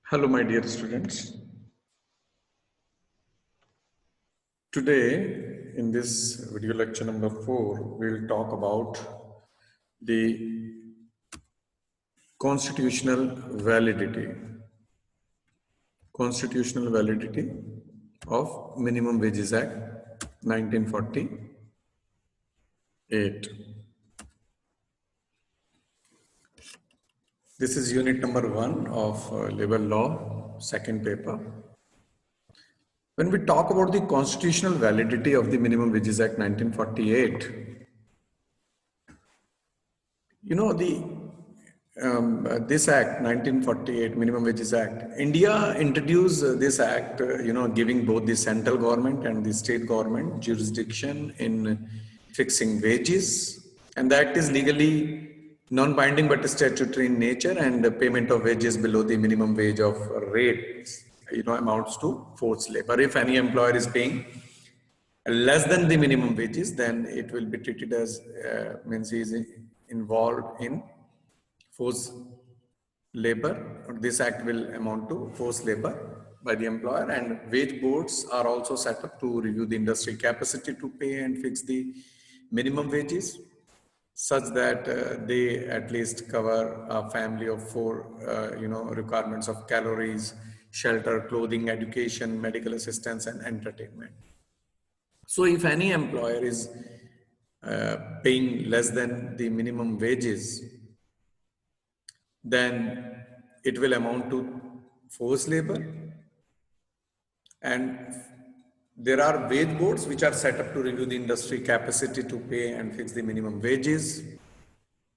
Hello, my dear students. Today, in this video lecture number 4, we'll talk about the constitutional validity of Minimum Wages Act 1948. This is unit number 1 of labor law, second paper. When we talk about the constitutional validity of the Minimum Wages Act 1948, you know, this act 1948 Minimum Wages Act, India introduced this act, giving both the central government and the state government jurisdiction in fixing wages, and the act is legally non-binding but statutory in nature, and the payment of wages below the minimum wage of rates amounts to forced labor. If any employer is paying less than the minimum wages, then it will be treated as means he is involved in forced labor. This act will amount to forced labor by the employer, and wage boards are also set up to review the industry capacity to pay and fix the minimum wages, such that they at least cover a family of 4 requirements of calories, shelter, clothing, education, medical assistance, and entertainment. So if any employer is paying less than the minimum wages, then it will amount to forced labor. And there are wage boards which are set up to review the industry capacity to pay and fix the minimum wages,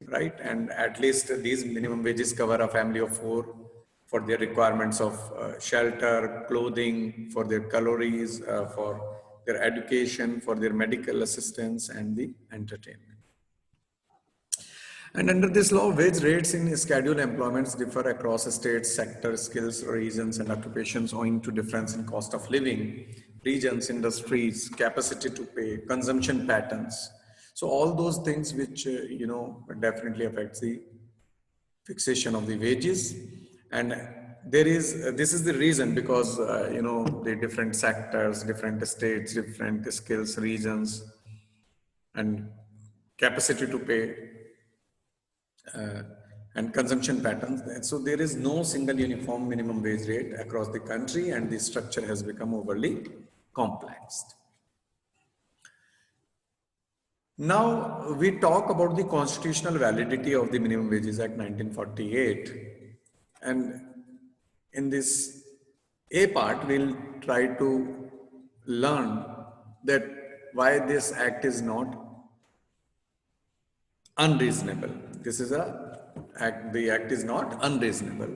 right? And at least these minimum wages cover a family of 4 for their requirements of shelter, clothing, for their calories, for their education, for their medical assistance, and the entertainment. And under this law, wage rates in scheduled employments differ across states, sectors, skills, regions, and occupations owing to difference in cost of living, regions, industries, capacity to pay, consumption patterns. So all those things which, definitely affects the fixation of the wages. And this is the reason because, the different sectors, different states, different skills, regions, and capacity to pay, and consumption patterns. And so there is no single uniform minimum wage rate across the country, and the structure has become overly complex. Now we talk about the constitutional validity of the Minimum Wages Act 1948, and in this A part we'll try to learn that why this act is not unreasonable. The act is not unreasonable.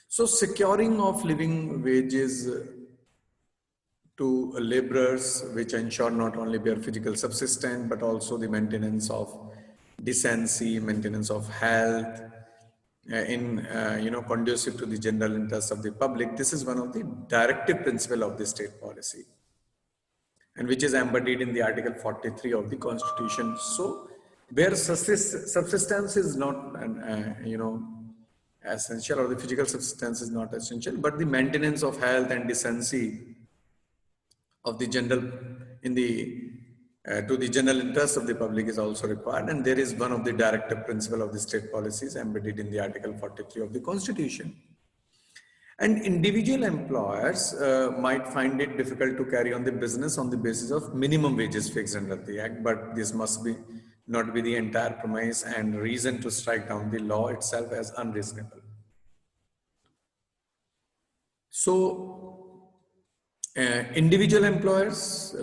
So securing of living wages to laborers, which ensure not only their physical subsistence but also the maintenance of decency, maintenance of health, conducive to the general interest of the public. This is one of the directive principle of the state policy, and which is embodied in the Article 43 of the Constitution. So where subsistence is not essential, or the physical subsistence is not essential, but the maintenance of health and decency of the general to the general interest of the public is also required, and there is one of the directive principle of the state policies embedded in the Article 43 of the Constitution. And individual employers might find it difficult to carry on the business on the basis of minimum wages fixed under the Act, but this must not be the entire premise and reason to strike down the law itself as unreasonable. So individual employers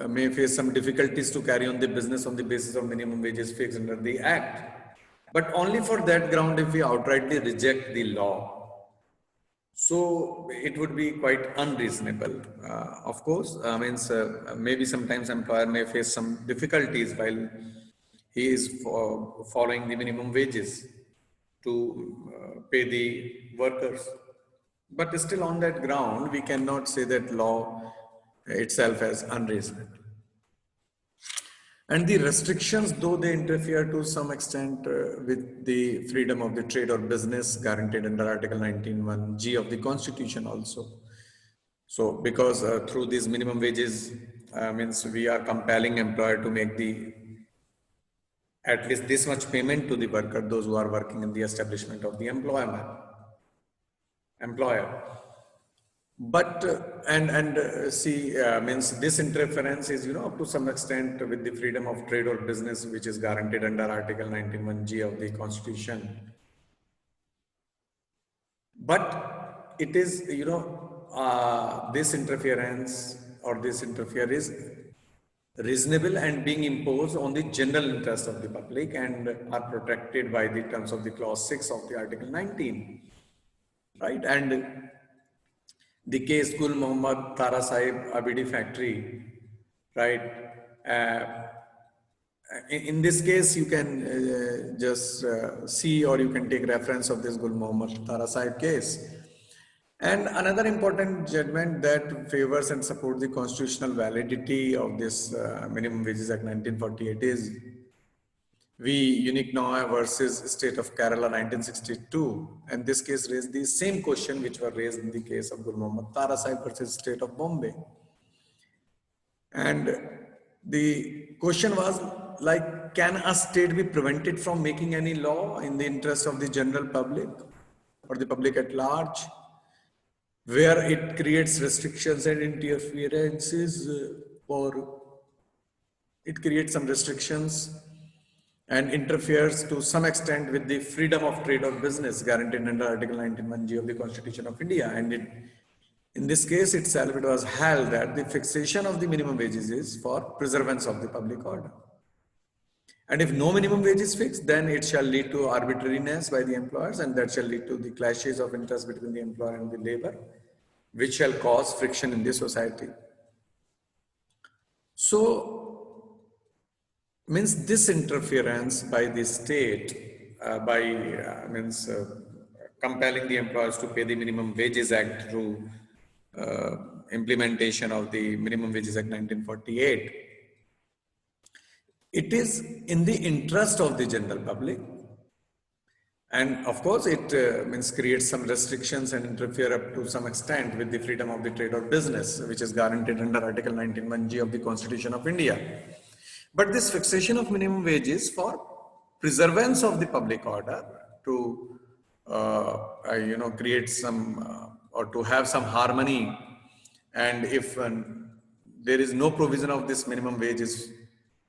may face some difficulties to carry on the business on the basis of minimum wages fixed under the Act, but only for that ground if we outrightly reject the law. So it would be quite unreasonable. Of course, maybe sometimes employer may face some difficulties while he is following the minimum wages to pay the workers. But still on that ground, we cannot say that law itself as unreasonable. And the restrictions, though they interfere to some extent with the freedom of the trade or business guaranteed under Article 19(1)(g) of the Constitution also. So, because through these minimum wages, means we are compelling employer to make the at least this much payment to the worker, those who are working in the establishment of the employer. But see, means this interference is, up to some extent with the freedom of trade or business, which is guaranteed under Article 19(1)(g) of the Constitution. But it is, this interference or this interfere is reasonable and being imposed on the general interest of the public and are protected by the terms of the clause 6 of the Article 19, right? And the case Gul Muhammad Tara Sahib Abidi factory, right? In this case, you can just see, or you can take reference of this Gul Muhammad Tara Sahib case. And another important judgment that favors and supports the constitutional validity of this Minimum Wages Act 1948 is V. Unique Noah versus State of Kerala 1962. And this case raised the same question which were raised in the case of Gul Muhammad Tara Sahib versus State of Bombay. And the question was like, can a state be prevented from making any law in the interest of the general public or the public at large, where it creates restrictions and interferences, or it creates some restrictions and interferes to some extent with the freedom of trade or business guaranteed under Article 19(1)(g) of the Constitution of India. And in this case itself, it was held that the fixation of the minimum wages is for preservance of the public order. And if no minimum wage is fixed, then it shall lead to arbitrariness by the employers, and that shall lead to the clashes of interest between the employer and the labor, which shall cause friction in the society. So, means this interference by the state, compelling the employers to pay the Minimum Wages Act through implementation of the Minimum Wages Act 1948, it is in the interest of the general public. And of course, it creates some restrictions and interfere up to some extent with the freedom of the trade or business, which is guaranteed under Article 19(1)(g) of the Constitution of India. But this fixation of minimum wages for preservance of the public order to, create some or to have some harmony, and if there is no provision of this minimum wages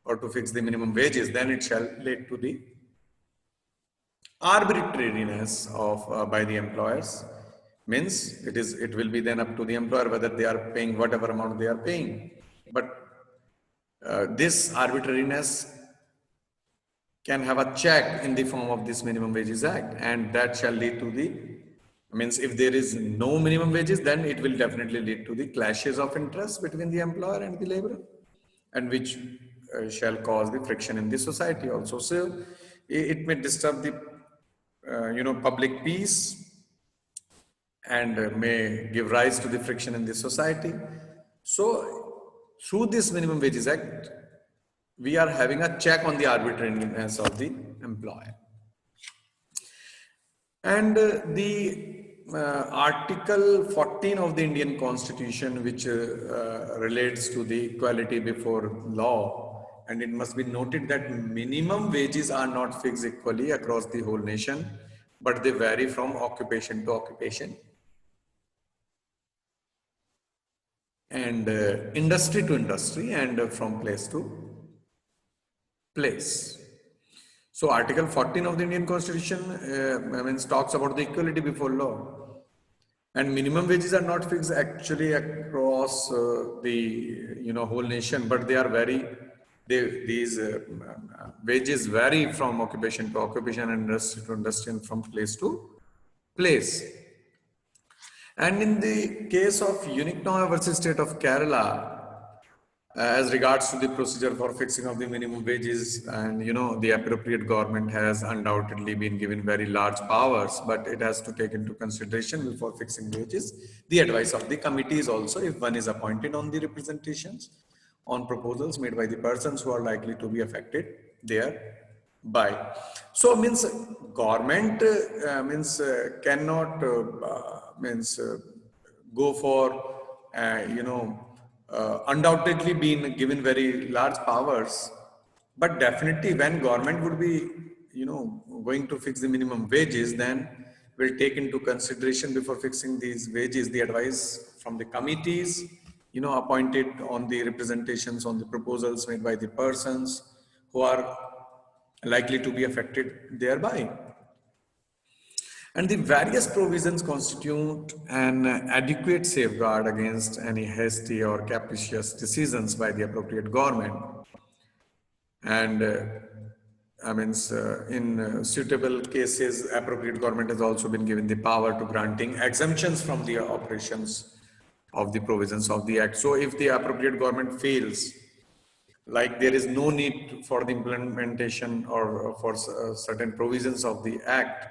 or to fix the minimum wages, then it shall lead to the arbitrariness of by the employers. Means it will be then up to the employer whether they are paying whatever amount they are paying. But this arbitrariness can have a check in the form of this Minimum Wages Act, and that shall lead to the, if there is no minimum wages, then it will definitely lead to the clashes of interest between the employer and the laborer, and which shall cause the friction in the society also. So it may disturb the public peace and may give rise to the friction in the society. So through this Minimum Wages Act, we are having a check on the arbitrariness of the employer. And Article 14 of the Indian Constitution, which relates to the equality before law, and it must be noted that minimum wages are not fixed equally across the whole nation, but they vary from occupation to occupation and industry to industry and from place to place. So Article 14 of the Indian Constitution talks about the equality before law. And minimum wages are not fixed actually across the whole nation, but they are these wages vary from occupation to occupation and industry to industry and from place to place. And in the case of Unique Noah versus State of Kerala, as regards to the procedure for fixing of the minimum wages, and the appropriate government has undoubtedly been given very large powers, but it has to take into consideration before fixing wages the advice of the committees also, if one is appointed on the representations on proposals made by the persons who are likely to be affected thereby. So means government cannot go for undoubtedly being given very large powers, but definitely when government would be going to fix the minimum wages, then will take into consideration before fixing these wages the advice from the committees appointed on the representations on the proposals made by the persons who are likely to be affected thereby. And the various provisions constitute an adequate safeguard against any hasty or capricious decisions by the appropriate government. And in suitable cases, appropriate government has also been given the power to granting exemptions from the operations of the provisions of the Act. So if the appropriate government fails, like there is no need for the implementation or for certain provisions of the Act,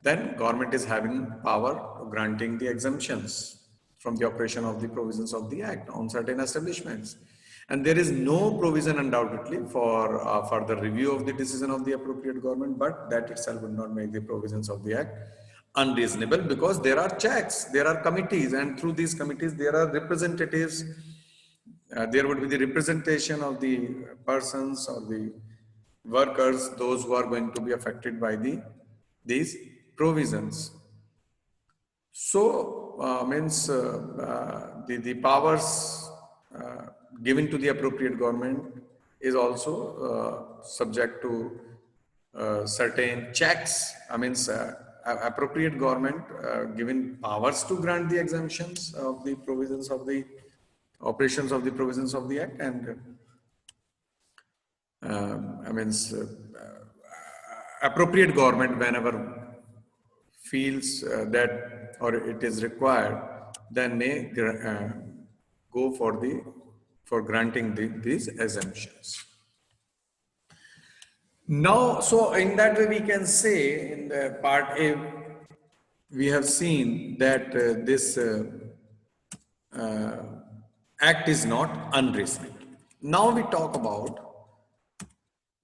then government is having power of granting the exemptions from the operation of the provisions of the Act on certain establishments. And there is no provision undoubtedly for further review of the decision of the appropriate government, but that itself would not make the provisions of the Act unreasonable, because there are checks, there are committees, and through these committees there are representatives. There would be the representation of the persons or the workers, those who are going to be affected by these provisions. So the powers given to the appropriate government is also subject to certain checks. Appropriate government given powers to grant the exemptions of the provisions of the operations of the provisions of the Act, and appropriate government, whenever feels that or it is required, then may go for granting these exemptions. Now, so in that way we can say in the part A, we have seen that this Act is not unreasonable. Now we talk about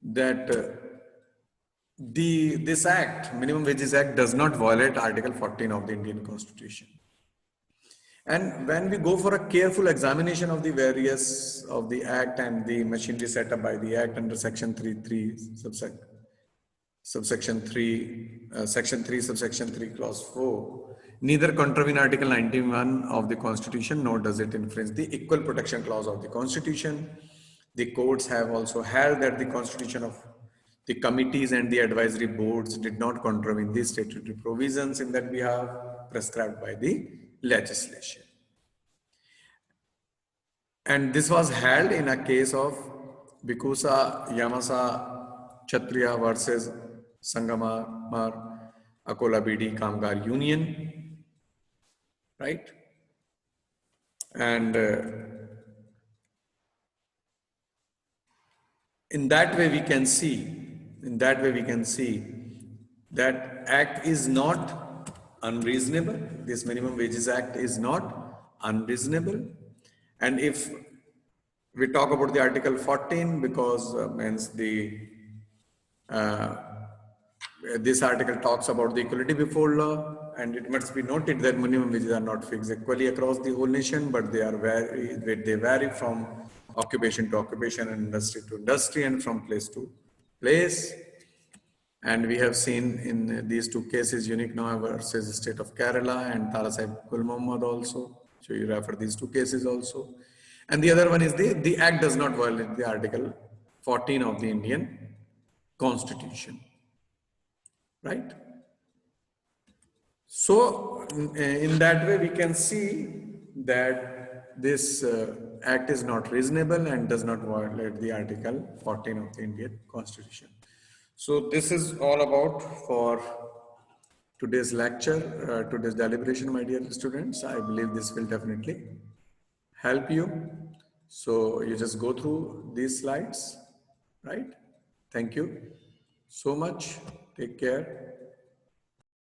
that this Act, Minimum Wages Act, does not violate Article 14 of the Indian Constitution. And when we go for a careful examination of the various of the Act and the machinery set up by the Act under Section 3, subsection 3, Section 3, subsection 3, Clause 4, neither contravene Article 91 of the Constitution, nor does it infringe the Equal Protection Clause of the Constitution. The courts have also held that the constitution of the committees and the advisory boards did not contravene the statutory provisions in that behalf prescribed by the legislation. And this was held in a case of Bikusa Yamasa Kshatriya versus Sangamar Akola BD Kamgar Union, right? And in that way we can see that Act is not unreasonable. This Minimum Wages Act is not unreasonable. And if we talk about the Article 14, because this article talks about the equality before law, and it must be noted that minimum wages are not fixed equally across the whole nation, but they vary from occupation to occupation and industry to industry and from place to place. And we have seen in these two cases, Unique Noah versus the state of Kerala and Tala Sahib Gul Muhammad also. So you refer these two cases also. And the other one is the Act does not violate the Article 14 of the Indian Constitution, right? So in that way we can see that this Act is not reasonable and does not violate the Article 14 of the Indian Constitution. So this is all about for today's lecture, today's deliberation, my dear students. I believe this will definitely help you. So you just go through these slides, right? Thank you so much. Take care.